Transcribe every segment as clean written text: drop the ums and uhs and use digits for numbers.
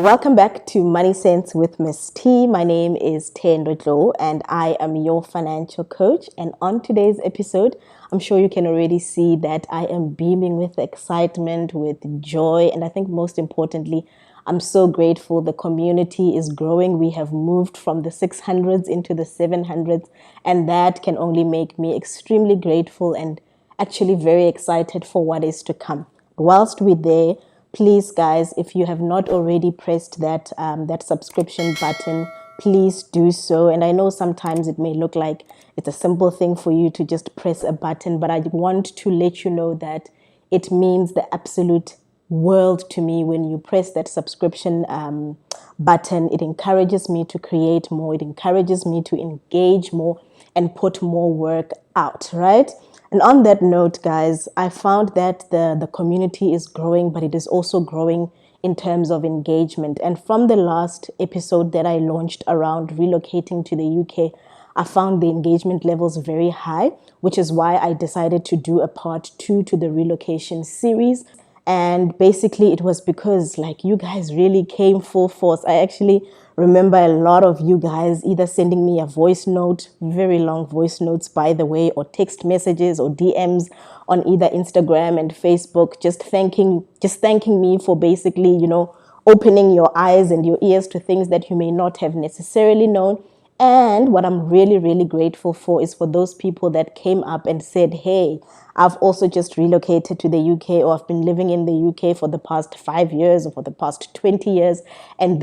Welcome back to Money Sense with Miss T. My name is Tendo Jo and I am your financial coach. And on today's episode, I'm sure you can already see that I am beaming with excitement, with joy, and I think most importantly, I'm so grateful the community is growing. We have moved from the 600s into the 700s, and that can only make me extremely grateful and actually very excited for what is to come. Whilst we're there, please, guys, if you have not already pressed that subscription button, please do so. And I know sometimes it may look like it's a simple thing for you to just press a button, but I want to let you know that it means the absolute world to me when you press that subscription button. It encourages me to create more. It encourages me to engage more and put more work out, right? And on that note, guys, I found that the community is growing, but it is also growing in terms of engagement. And from the last episode that I launched around relocating to the UK, I found the engagement levels very high, which is why I decided to do a part 2 to the relocation series. And basically it was because like you guys really came full force. I actually remember a lot of you guys either sending me a voice note, very long voice notes by the way, or text messages or DMs on either Instagram and Facebook, just thanking me for basically, opening your eyes and your ears to things that you may not have necessarily known. And what I'm really, really grateful for is for those people that came up and said, hey, I've also just relocated to the UK, or I've been living in the UK for the past 5 years or for the past 20 years. And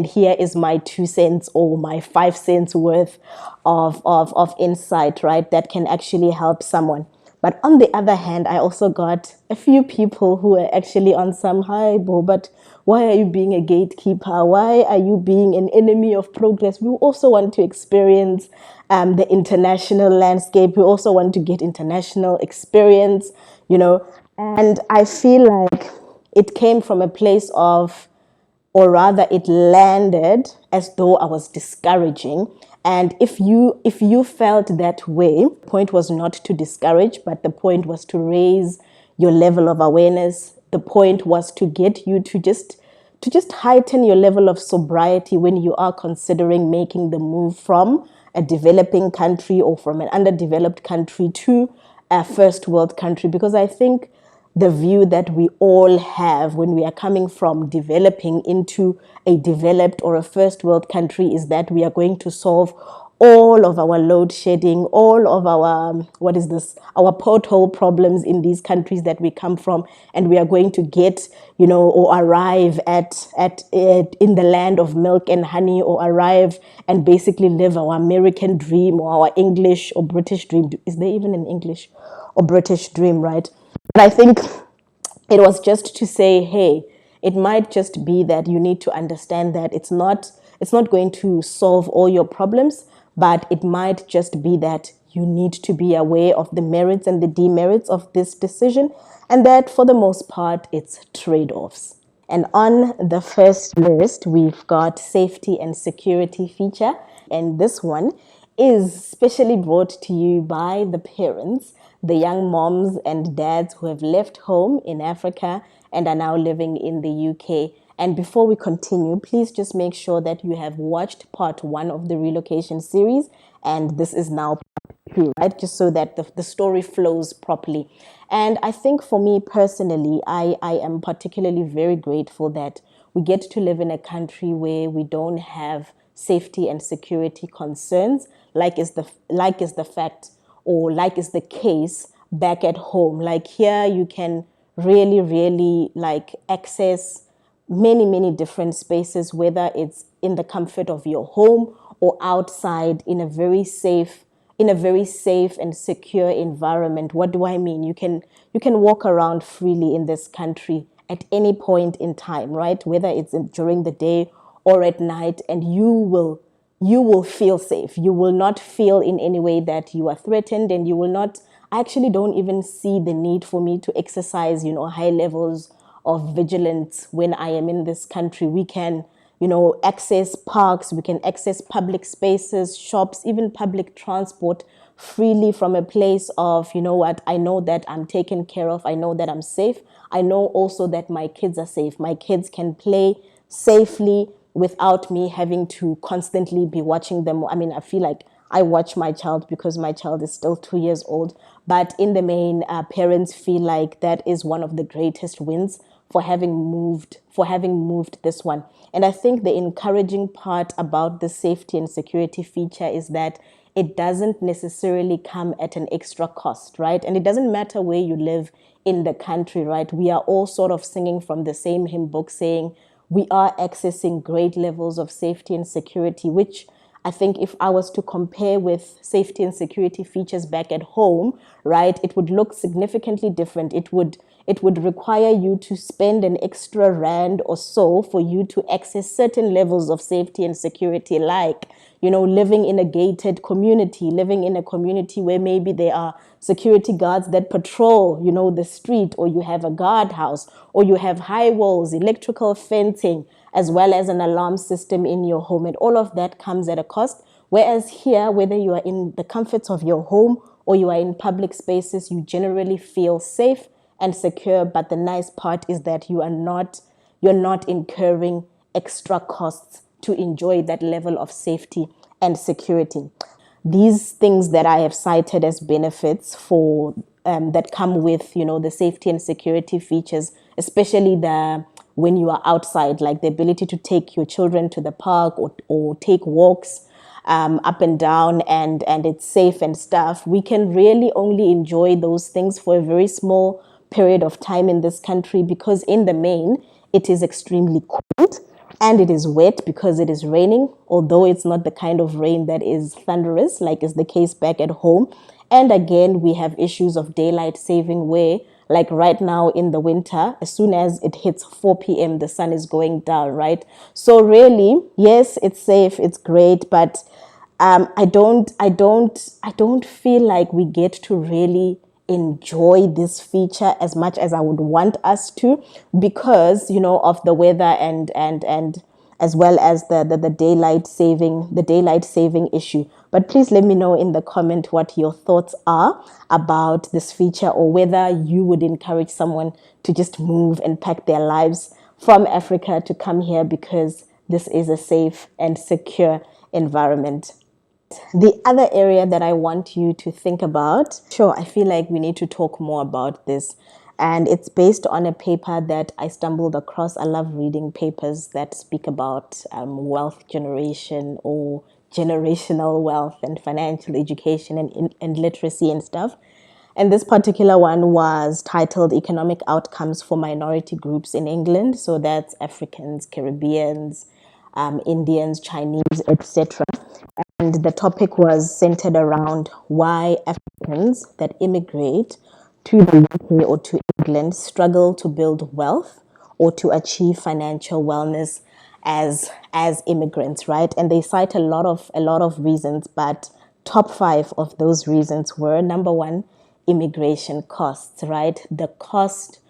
here is my 2 cents or my 5 cents worth of insight, right? That can actually help someone. But on the other hand, I also got a few people who are actually on some, hi, Bo, but why are you being a gatekeeper? Why are you being an enemy of progress? We also want to experience the international landscape. We also want to get international experience. And I feel like it came from a place of, or rather it landed as though I was discouraging. And if you felt that way, the point was not to discourage, but the point was to raise your level of awareness. The point was to get you to just heighten your level of sobriety when you are considering making the move from a developing country or from an underdeveloped country to a first world country. Because I think the view that we all have when we are coming from developing into a developed or a first world country is that we are going to solve all of our load shedding, all of our, our pothole problems in these countries that we come from. And we are going to get, or arrive at it in the land of milk and honey, or arrive and basically live our American dream or our English or British dream. Is there even an English or British dream, right? But I think it was just to say, hey, it might just be that you need to understand that it's not going to solve all your problems, but it might just be that you need to be aware of the merits and the demerits of this decision, and that for the most part, it's trade-offs. And on the first list, we've got safety and security feature. And this one is specially brought to you by the parents, the young moms and dads who have left home in Africa and are now living in the UK. And before we continue, please just make sure that you have watched part 1 of the relocation series, and this is now part 2, right? Just so that the story flows properly. And I think for me personally, I am particularly very grateful that we get to live in a country where we don't have safety and security concerns, like is the fact, or like is the case back at home. Like here you can really, really like access many different spaces, whether it's in the comfort of your home or outside in a very safe and secure environment. What do I mean? You can walk around freely in this country at any point in time, right? Whether it's during the day or at night, and you will feel safe. You will not feel in any way that you are threatened, and you will not. I actually don't even see the need for me to exercise, high levels of vigilance when I am in this country. We can, access parks, we can access public spaces, shops, even public transport freely from a place of, I know that I'm taken care of. I know that I'm safe. I know also that my kids are safe. My kids can play safely without me having to constantly be watching them. I mean, I feel like I watch my child because my child is still 2 years old. But in the main, parents feel like that is one of the greatest wins for having moved this one. And I think the encouraging part about the safety and security feature is that it doesn't necessarily come at an extra cost, right? And it doesn't matter where you live in the country, right? We are all sort of singing from the same hymn book saying we are accessing great levels of safety and security, which I think if I was to compare with safety and security features back at home, right, it would look significantly different. It would require you to spend an extra rand or so for you to access certain levels of safety and security, like, living in a gated community, living in a community where maybe there are security guards that patrol, the street, or you have a guardhouse, or you have high walls, electrical fencing, as well as an alarm system in your home. And all of that comes at a cost. Whereas here, whether you are in the comforts of your home or you are in public spaces, you generally feel safe and secure. But the nice part is that you're not incurring extra costs to enjoy that level of safety and security. These things that I have cited as benefits for that come with the safety and security features, especially the when you are outside, like the ability to take your children to the park or take walks up and down, and it's safe and stuff. We can really only enjoy those things for a very small period of time in this country, because in the main it is extremely cold and it is wet because it is raining, although it's not the kind of rain that is thunderous like is the case back at home. And again, we have issues of daylight saving where, like right now in the winter, as soon as it hits 4 p.m., the sun is going down, right? So really, yes, it's safe, it's great, but I don't feel like we get to really enjoy this feature as much as I would want us to, because of the weather and as well as the daylight saving issue. But please let me know in the comment what your thoughts are about this feature, or whether you would encourage someone to just move and pack their lives from Africa to come here because this is a safe and secure environment. The other area that I want you to think about, sure, I feel like we need to talk more about this. And it's based on a paper that I stumbled across. I love reading papers that speak about wealth generation or generational wealth and financial education and literacy and stuff. And this particular one was titled Economic Outcomes for Minority Groups in England. So that's Africans, Caribbeans, Indians, Chinese, etc. And the topic was centered around why Africans that immigrate to the UK or to England struggle to build wealth or to achieve financial wellness as immigrants, right? And they cite a lot of reasons, but top five of those reasons were: number one, immigration costs, right? The cost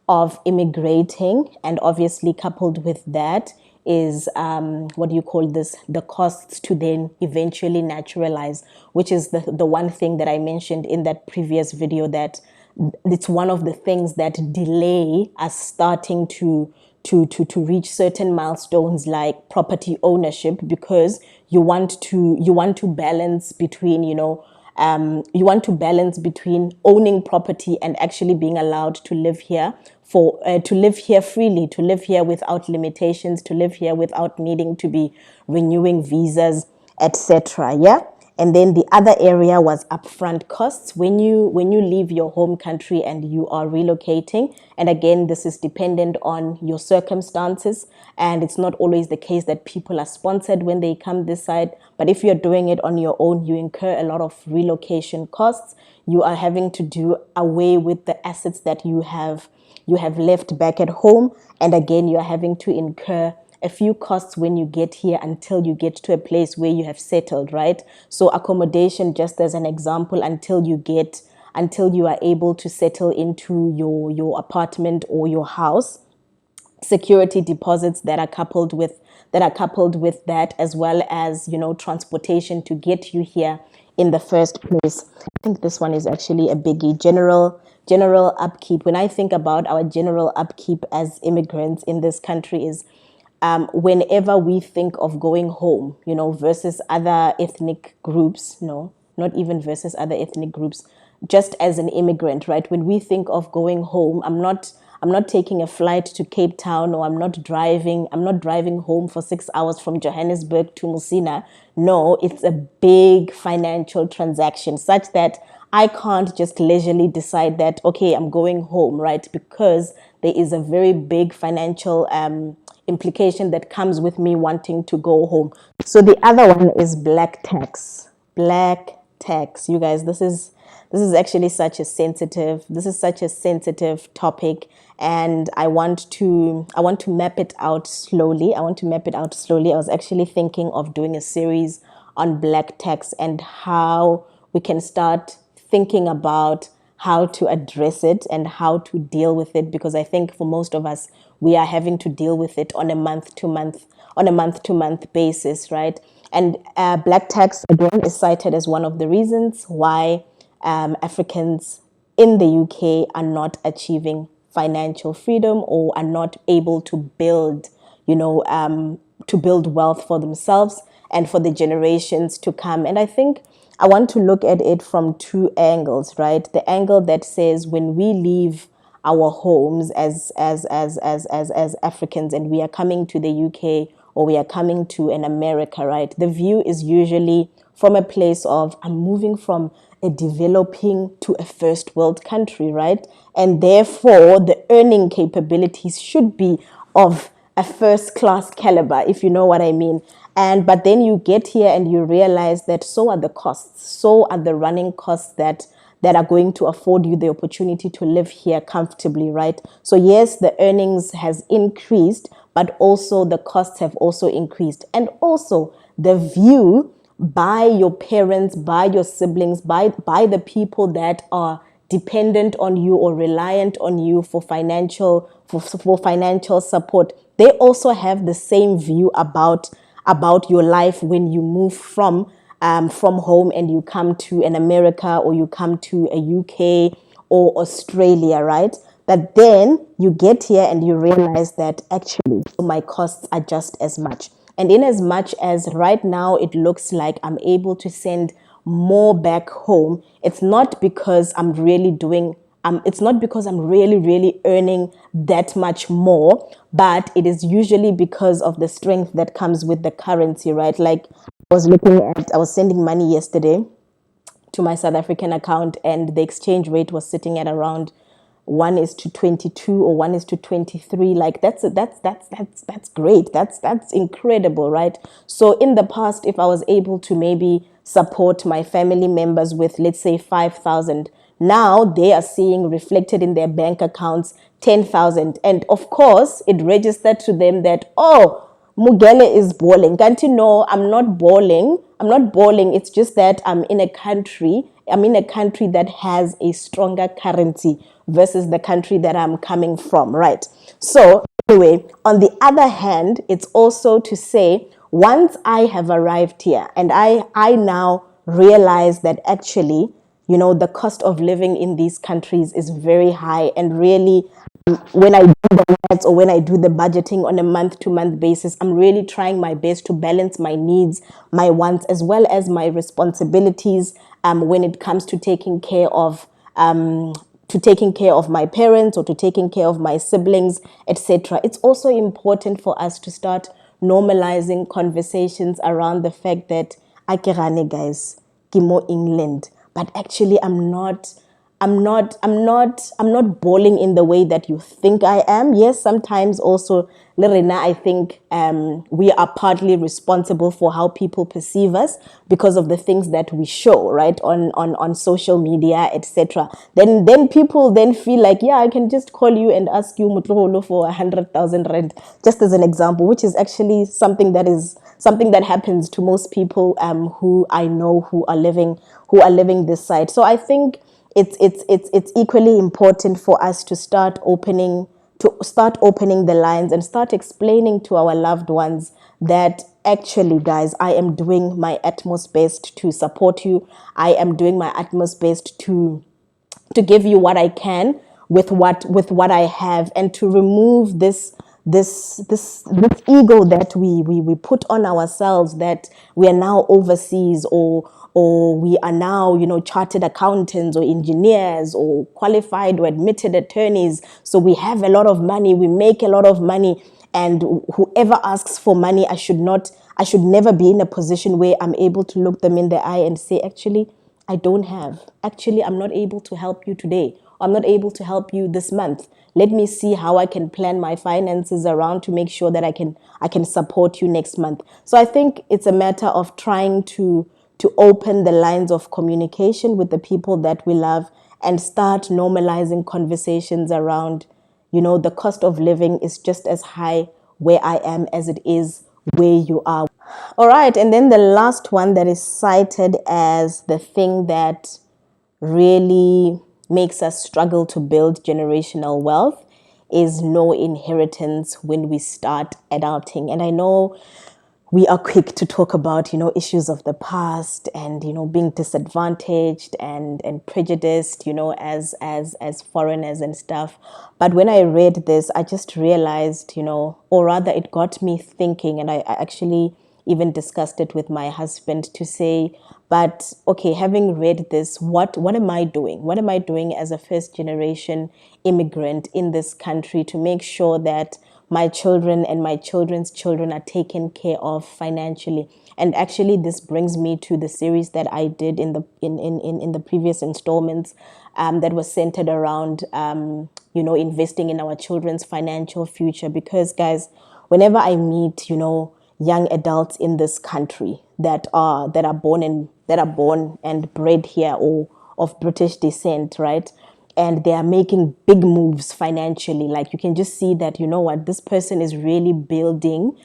of immigrating, and obviously coupled with that is what do you call this, the costs to then eventually naturalize, which is the one thing that I mentioned in that previous video, that it's one of the things that delay us starting to reach certain milestones like property ownership, because you want to balance between owning property and actually being allowed to live here to live here freely, to live here without limitations, to live here without needing to be renewing visas, etc. Yeah. And then the other area was upfront costs when you leave your home country and you are relocating. And again, this is dependent on your circumstances, and it's not always the case that people are sponsored when they come this side. But if you're doing it on your own, you incur a lot of relocation costs. You are having to do away with the assets that you have left back at home, and again, you're having to incur a few costs when you get here until you get to a place where you have settled, right? So accommodation, just as an example, until you are able to settle into your apartment or your house. Security deposits that are coupled with that, as well as transportation to get you here in the first place. I think this one is actually a biggie. General upkeep. When I think about our general upkeep as immigrants in this country, is whenever we think of going home, versus other ethnic groups, no, not even versus other ethnic groups, just as an immigrant, right? When we think of going home, I'm not taking a flight to Cape Town, or I'm not driving home for 6 hours from Johannesburg to Musina. No, it's a big financial transaction such that I can't just leisurely decide that, okay, I'm going home, right? Because there is a very big financial implication that comes with me wanting to go home. So the other one is black tax. Black tax. You guys, this is actually such a sensitive topic, and I want to map it out slowly. I was actually thinking of doing a series on black tax and how we can start thinking about how to address it and how to deal with it, because I think for most of us we are having to deal with it on a month to month basis, right? And black tax again is cited as one of the reasons why Africans in the UK are not achieving financial freedom or are not able to build wealth for themselves and for the generations to come. And I think I want to look at it from two angles, right? The angle that says when we leave our homes as Africans and we are coming to the UK or we are coming to an America, right? The view is usually from a place of I'm moving from a developing to a first world country, right? And therefore the earning capabilities should be of a first class caliber, if you know what I mean. But then you get here and you realize that so are the costs, so are the running costs that are going to afford you the opportunity to live here comfortably, right? So yes, the earnings has increased, but also the costs have also increased. And also the view by your parents, by your siblings, by the people that are dependent on you or reliant on you for financial support. They also have the same view about your life when you move from home and you come to an America or you come to a UK or Australia, right? But then you get here and you realize that actually my costs are just as much. And in as much as right now it looks like I'm able to send more back home, it's not because it's not because I'm really, really earning that much more, but it is usually because of the strength that comes with the currency, right? Like I was sending money yesterday to my South African account, and the exchange rate was sitting at around 1:22 or 1:23. Like that's great. That's incredible, right? So in the past, if I was able to maybe support my family members with, let's say, 5,000, now they are seeing reflected in their bank accounts 10,000, and of course it registered to them that, oh, Mugele is balling. Can't you know I'm not balling? I'm not balling. It's just that I'm in a country that has a stronger currency versus the country that I'm coming from, right? So anyway, on the other hand, it's also to say once I have arrived here and I now realize that actually, the cost of living in these countries is very high, and really when I do the maths or when I do the budgeting on a month to month basis, I'm really trying my best to balance my needs, my wants, as well as my responsibilities when it comes to taking care of my parents or to taking care of my siblings, etc. It's also important for us to start normalizing conversations around the fact that Akirane guys, Kimo England, but actually I'm not balling in the way that you think I am. Yes, sometimes also, Lorena, I think we are partly responsible for how people perceive us because of the things that we show, right, on social media, etc. Then people then feel like, yeah, I can just call you and ask you Mutloholo for 100,000 rand, just as an example, which is actually something that happens to most people who I know who are living this side. So I think it's equally important for us to start opening the lines and start explaining to our loved ones that actually, guys, I am doing my utmost best to support you. I am doing my utmost best to give you what I can with what I have, and to remove this ego that we put on ourselves, that we are now overseas, or we are now, chartered accountants or engineers or qualified or admitted attorneys. So we have a lot of money, we make a lot of money, and whoever asks for money, I should never be in a position where I'm able to look them in the eye and say, actually, I don't have. Actually, I'm not able to help you today. I'm not able to help you this month. Let me see how I can plan my finances around to make sure that I can support you next month. So I think it's a matter of trying to open the lines of communication with the people that we love and start normalizing conversations around, the cost of living is just as high where I am as it is where you are. All right, and then the last one that is cited as the thing that really makes us struggle to build generational wealth is no inheritance when we start adulting. And I know we are quick to talk about, issues of the past and, being disadvantaged and prejudiced, as foreigners and stuff. But when I read this, I just realized, or rather it got me thinking, and I actually even discussed it with my husband to say, but okay, having read this, what am I doing? What am I doing as a first generation immigrant in this country to make sure that my children and my children's children are taken care of financially? And actually, this brings me to the series that I did in the previous installments, that was centered around investing in our children's financial future. Because guys, whenever I meet young adults in this country that are born and bred here or of British descent, right? And they are making big moves financially. Like, you can just see that, what, this person is really building.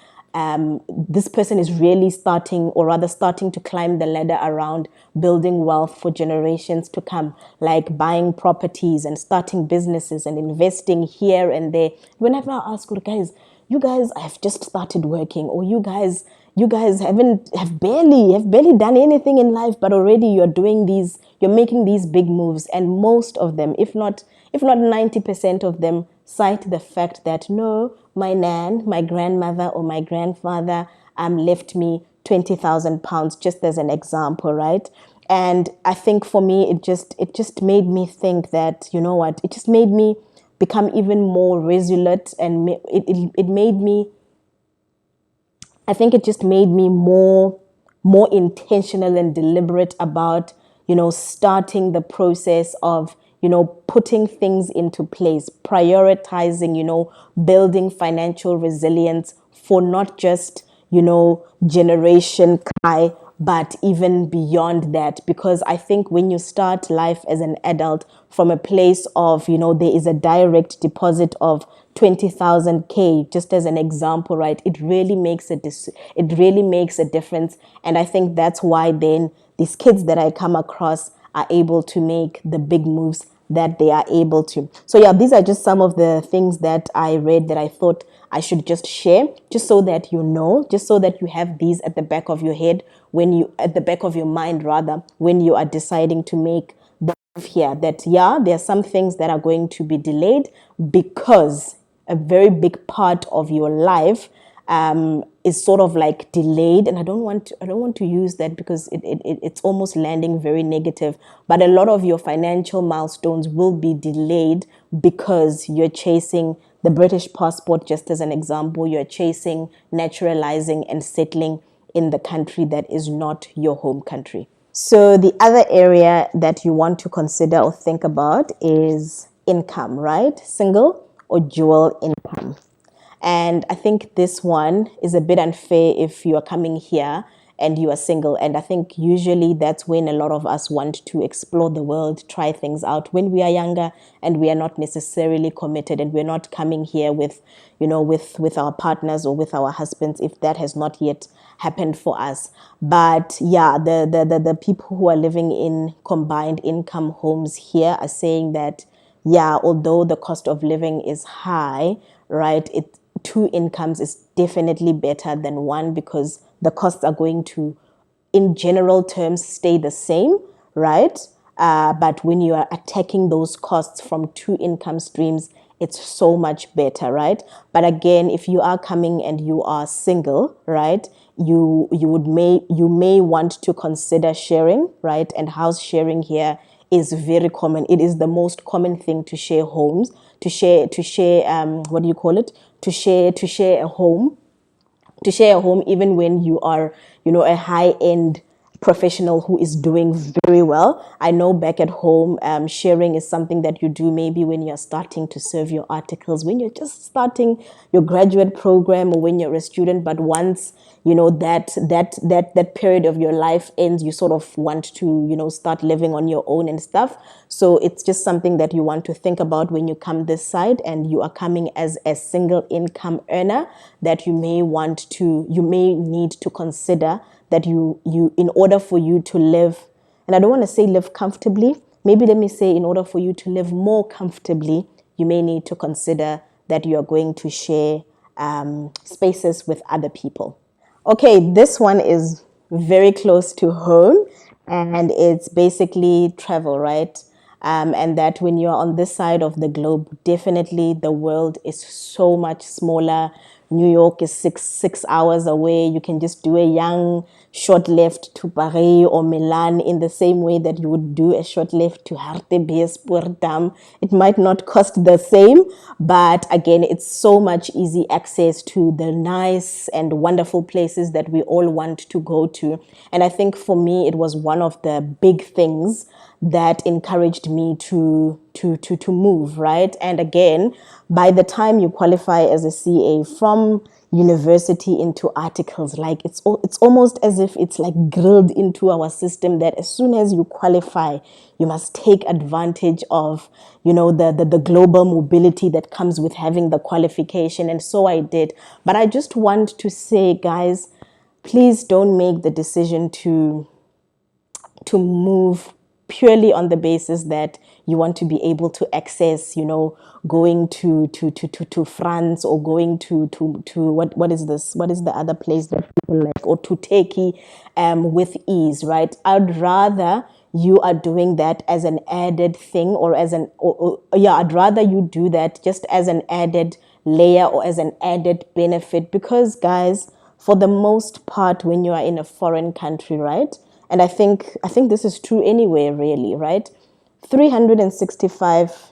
This person is really starting, or rather starting to climb the ladder around building wealth for generations to come, like buying properties and starting businesses and investing here and there. Whenever I ask, guys, you guys have just started working, or you guys have barely done anything in life, but already you're making these big moves. And most of them, if not 90% of them, cite the fact that, no, my grandmother or my grandfather left me 20,000 pounds, just as an example, right? And I think for me, it just made me think that, what, it just made me become even more resolute, and it made me, I think it just made me more intentional and deliberate about, starting the process of, putting things into place, prioritizing, building financial resilience for not just, generation Kai, but even beyond that. Because I think when you start life as an adult from a place of, there is a direct deposit of 20,000 K, just as an example, right? It really makes a difference. And I think that's why then these kids that I come across are able to make the big moves that they are able to. So yeah, these are just some of the things that I read that I thought I should just share, just so that just so that you have these at the back of your head, at the back of your mind rather, when you are deciding to make the move here. That, yeah, there are some things that are going to be delayed because a very big part of your life is sort of like delayed. And I don't want to use that, because it's almost landing very negative. But a lot of your financial milestones will be delayed because you're chasing the British passport, just as an example. You're chasing naturalizing and settling in the country that is not your home country. So the other area that you want to consider or think about is income, right? Single or dual income. And I think this one is a bit unfair if you are coming here and you are single. And I think usually that's when a lot of us want to explore the world, try things out when we are younger, and we are not necessarily committed, and we're not coming here with, with our partners or with our husbands, if that has not yet happened for us. But yeah, the people who are living in combined income homes here are saying that, yeah, although the cost of living is high, right, two incomes is definitely better than one, because the costs are going to, in general terms, stay the same, right? But when you are attacking those costs from two income streams, it's so much better, right? But again, if you are coming and you are single, right, you may want to consider sharing, right? And house sharing here is very common. It is the most common thing to share homes, to share what do you call it? To share a home, even when you are, a high end professional who is doing very well. I know back at home, sharing is something that you do maybe when you're starting to serve your articles, when you're just starting your graduate program, or when you're a student. But once that period of your life ends, you sort of want to start living on your own and stuff. So it's just something that you want to think about when you come this side and you are coming as a single income earner, that you may need to consider that in order for you to live, and I don't want to say live comfortably, maybe let me say, in order for you to live more comfortably, you may need to consider that you are going to share spaces with other people. Okay, this one is very close to home, and it's basically travel, right? And that when you're on this side of the globe, definitely the world is so much smaller. New York is six hours away. You can just do a young short lift to Paris or Milan in the same way that you would do a short lift to Hartbeespoort. It might not cost the same, but again, it's so much easy access to the nice and wonderful places that we all want to go to. And I think for me, it was one of the big things that encouraged me to move, right? And again, by the time you qualify as a CA from university into articles, like it's almost as if it's like drilled into our system that as soon as you qualify, you must take advantage of the global mobility that comes with having the qualification. And so I did. But I just want to say, guys, please don't make the decision to move purely on the basis that you want to be able to access, going to France, or going to what is this? What is the other place that people like, or to Turkey, with ease, right? I'd rather you are doing that as an added thing, or as yeah, I'd rather you do that just as an added layer or as an added benefit, because guys, for the most part, when you are in a foreign country, right? And I think this is true anywhere, really, right? 365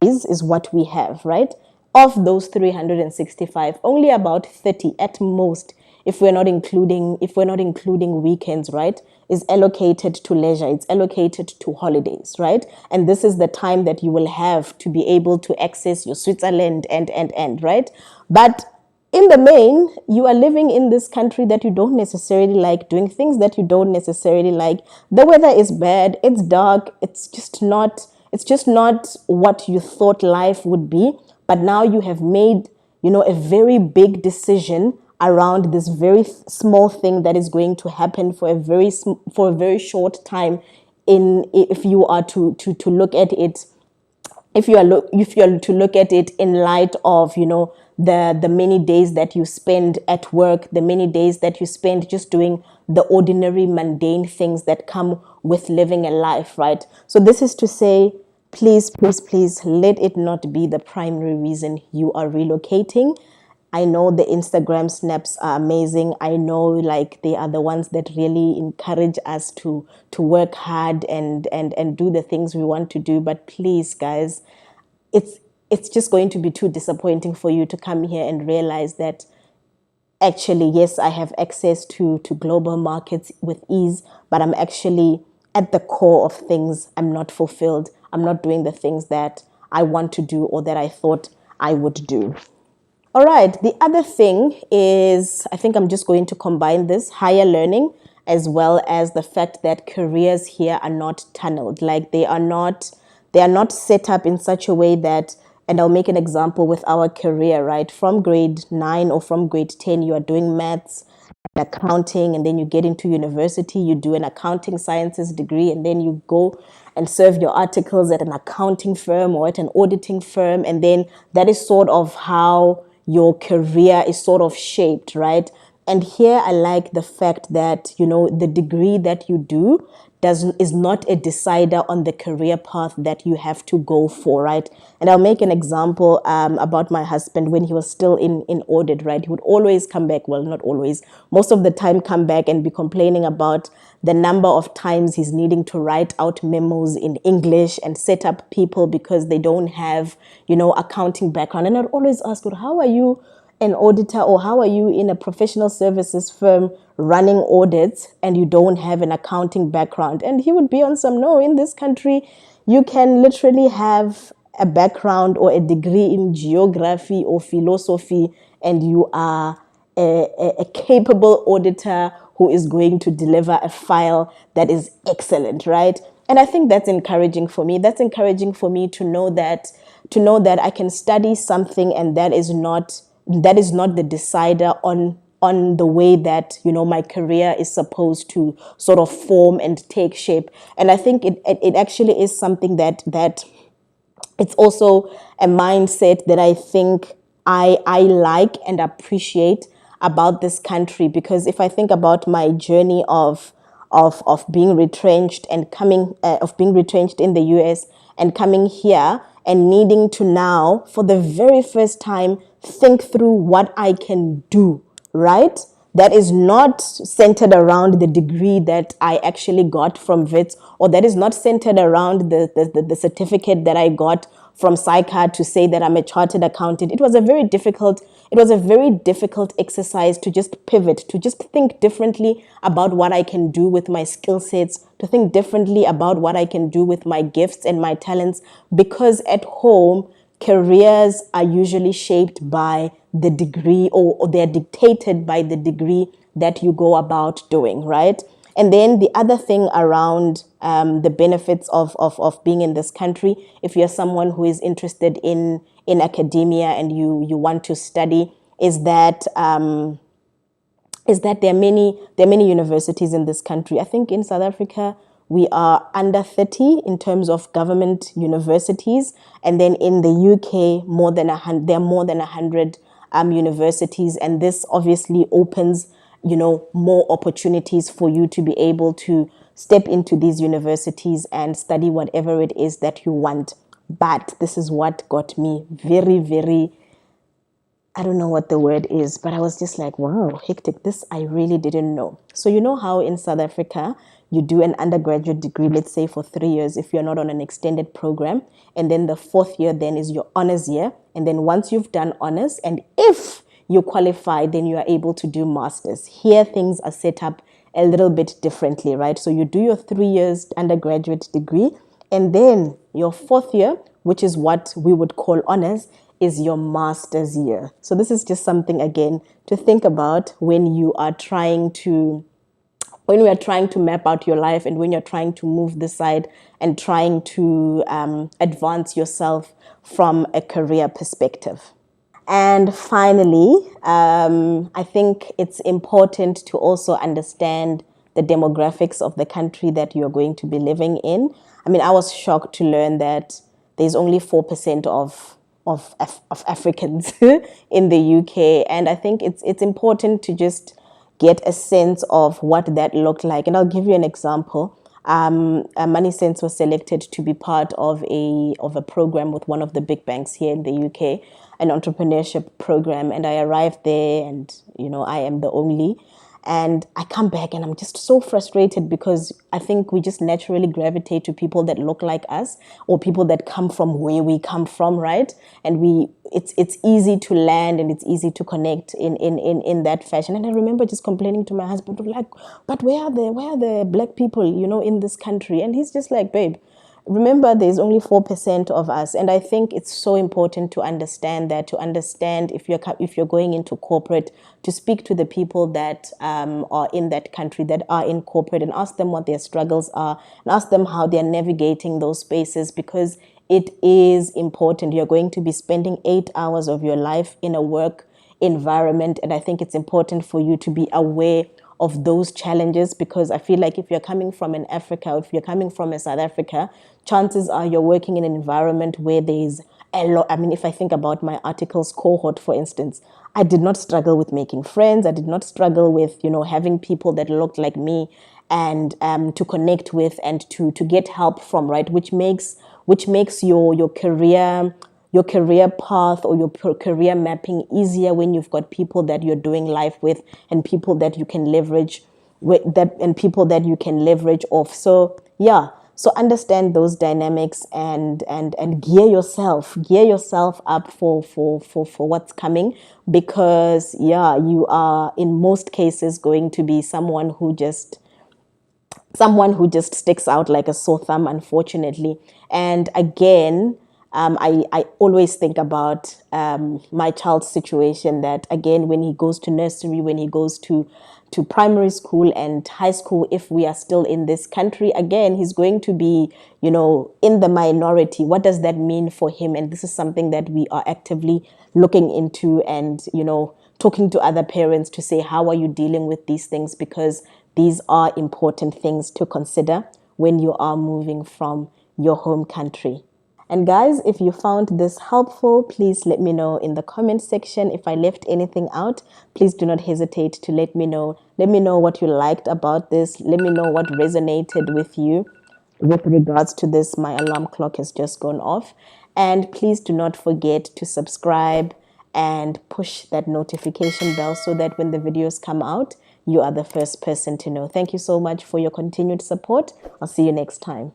days is what we have, right? Of those 365, only about 30 at most, if we're not including weekends, right, is allocated to leisure. It's allocated to holidays, right? And this is the time that you will have to be able to access your Switzerland and right? But in the main, you are living in this country that you don't necessarily like, doing things that you don't necessarily like. The weather is bad, it's dark, it's just not what you thought life would be. But now you have made, a very big decision around this very small thing that is going to happen for a very short time, in if you are to look at it, if you're to look at it in light of the many days that you spend at work, the many days that you spend just doing the ordinary mundane things that come with living a life, right? So this is to say, please, please, please, let it not be the primary reason you are relocating. I know the Instagram snaps are amazing. I know, like, they are the ones that really encourage us to work hard and do the things we want to do. But please, guys, it's it's just going to be too disappointing for you to come here and realize that actually, yes, I have access to global markets with ease, but I'm actually at the core of things, I'm not fulfilled. I'm not doing the things that I want to do or that I thought I would do. All right. The other thing is, I think I'm just going to combine this higher learning as well as the fact that careers here are not tunneled. Like, they are not set up in such a way that, and I'll make an example with our career, right? From grade 9 or from grade 10, you are doing maths, accounting, and then you get into university, you do an accounting sciences degree, and then you go and serve your articles at an accounting firm or at an auditing firm. And then that is sort of how your career is sort of shaped, right? And here I like the fact that, the degree that you do doesn't is not a decider on the career path that you have to go for, right? And I'll make an example about my husband when he was still in audit, right? He would always come back, well, not always, most of the time come back and be complaining about the number of times he's needing to write out memos in English and set up people because they don't have, accounting background. And I'd always ask, well, how are you an auditor, or how are you in a professional services firm running audits and you don't have an accounting background? And he would be on some, no, in this country, you can literally have a background or a degree in geography or philosophy, and you are a capable auditor who is going to deliver a file that is excellent, right? And I think that's encouraging for me. That's encouraging for me to know that I can study something, and that is not the decider on the way that my career is supposed to sort of form and take shape. And I think it actually is something that it's also a mindset that I think I like and appreciate about this country. Because if I think about my journey of being retrenched and coming of being retrenched in the US and coming here and needing to now for the very first time think through what I can do, right? That is not centered around the degree that I actually got from WITS, or that is not centered around the certificate that I got from SICA to say that I'm a chartered accountant. It was a very difficult exercise to just pivot, to just think differently about what I can do with my skill sets, to think differently about what I can do with my gifts and my talents, because at home, careers are usually shaped by the degree, or they're dictated by the degree that you go about doing, right? And then the other thing around the benefits of being in this country, if you're someone who is interested in academia and you want to study, is that there are many universities in this country. I think in South Africa we are under 30 in terms of government universities, and then in the UK there are more than 100 universities, and this obviously opens more opportunities for you to be able to step into these universities and study whatever it is that you want. But this is what got me very, very, I don't know what the word is, but I was just like, wow, hectic. This I really didn't know. So you know how in South Africa you do an undergraduate degree, let's say for 3 years, if you're not on an extended program, and then the fourth year then is your honors year, and then once you've done honors, and if you qualify, then you are able to do masters. Here things are set up a little bit differently, right? So you do your 3 years undergraduate degree, and then your fourth year, which is what we would call honors, is your master's year. So this is just something again to think about when we are trying to map out your life, and when you're trying to move this side and trying to advance yourself from a career perspective. And finally, I think it's important to also understand the demographics of the country that you're going to be living in. I mean, I was shocked to learn that there's only 4% of Africans in the UK, and I think it's important to just get a sense of what that looked like. And I'll give you an example. Money Sense was selected to be part of a program with one of the big banks here in the UK, an entrepreneurship program. And I arrived there, and I am the only. And I come back and I'm just so frustrated, because I think we just naturally gravitate to people that look like us, or people that come from where we come from, right? And it's easy to land, and it's easy to connect in that fashion. And I remember just complaining to my husband, like, but where are the black people, in this country? And he's just like, babe, remember, there's only 4% of us. And I think it's so important to understand that, if you're going into corporate, to speak to the people that are in that country, that are in corporate, and ask them what their struggles are, and ask them how they're navigating those spaces, because it is important. You're going to be spending 8 hours of your life in a work environment, and I think it's important for you to be aware of those challenges, because I feel like if you're coming from an Africa, if you're coming from a South Africa, chances are you're working in an environment where there's a lot. I mean, if I think about my articles cohort, for instance, I did not struggle with making friends. I did not struggle with, having people that looked like me and to connect with and to get help from, right? Which makes your career path or your career mapping easier when you've got people that you're doing life with and people that you can leverage off. So yeah, so understand those dynamics and gear yourself up for what's coming, because yeah, you are in most cases going to be someone who just sticks out like a sore thumb, unfortunately. And again, I always think about my child's situation, that again, when he goes to nursery, when he goes to primary school and high school, if we are still in this country, again, he's going to be, in the minority. What does that mean for him? And this is something that we are actively looking into, and, talking to other parents to say, how are you dealing with these things? Because these are important things to consider when you are moving from your home country. And guys, if you found this helpful, please let me know in the comment section. If I left anything out, please do not hesitate to let me know. Let me know what you liked about this. Let me know what resonated with you with regards to this. My alarm clock has just gone off. And please do not forget to subscribe and push that notification bell so that when the videos come out, you are the first person to know. Thank you so much for your continued support. I'll see you next time.